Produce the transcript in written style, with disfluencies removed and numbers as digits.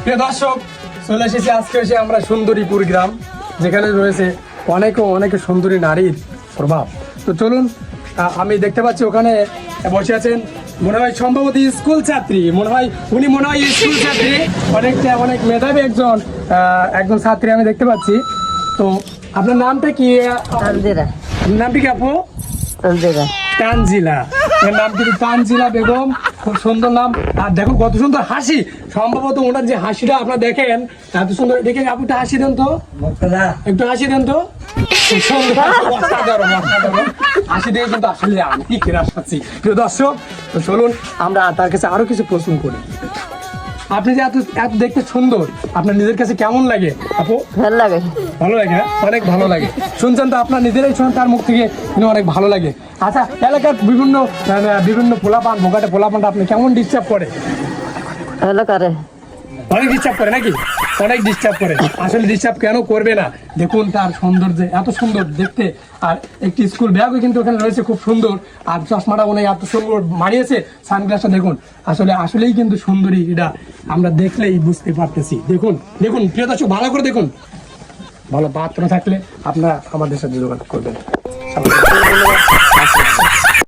প্রিয় দর্শক, চলে এসেছি আজকে এসে আমরা সুন্দরীপুর গ্রাম, যেখানে রয়েছে অনেক সুন্দরী নারীর প্রভাব। তো চলুন, আমি দেখতে পাচ্ছি ওখানে বসে আছেন মনে হয় সম্ভবত স্কুল ছাত্রী, উনি মনে হয় স্কুল ছাত্রী, অনেক মেধাবী একজন ছাত্রী আমি দেখতে পাচ্ছি। তো আপনার নামটা কি? তানজিরা। আপনার নামটি কি আপু? তানজিরা। তানজিলা। এর নাম কিন্তু তানজিলা বেগম, খুব সুন্দর নাম। আর দেখো কত সুন্দর হাসি, সম্ভবত ওনার যে হাসিটা আপনারা দেখেন এত সুন্দর। দেখেন আপু, একটু হাসি দেন তো, একটু হাসি দেন তো। খুব সুন্দর হাসি, অসাধারণ। হাসি দিয়ে কিন্তু আসলে আমি কি কেরাস পাচ্ছি। প্রিয় দর্শক, তো চলুন আমরা তার কাছে আরো কিছু প্রশ্ন করি। আপনি যে এত দেখতে সুন্দর, আপনার নিজের কাছে কেমন লাগে আপু? ভালো লাগে। ভালো লাগে, হ্যাঁ? অনেক ভালো লাগে। শুনছেন তো, আপনার নিজেরাই শুনেন তার মুখ থেকে, কিন্তু অনেক ভালো লাগে। আচ্ছা, এলাকার বিভিন্ন পোলাপান, ভোগাটে পোলাপানটা আপনি কেমন ডিস্টার্ব করে? ভালো করে। অনেক ডিস্টার্ব করে নাকি? অনেক ডিস্টার্ব করে। আসলে ডিস্টার্ব কেন করবে না? দেখুন তার সৌন্দর্য, এত সুন্দর দেখতে। আর একটি স্কুল ব্যাগও কিন্তু ওখানে রয়েছে, খুব সুন্দর। আর চশমাটা উনি এত সুন্দর মারিয়েছে, সানগ্লাসটা দেখুন। আসলেই কিন্তু সুন্দরী, এটা আমরা দেখলেই বুঝতে পারতেছি। দেখুন প্রিয় দর্শক, ভালো করে দেখুন। ভালো পাত্র থাকলে আপনারা আমাদের সাথে যোগাযোগ করবেন।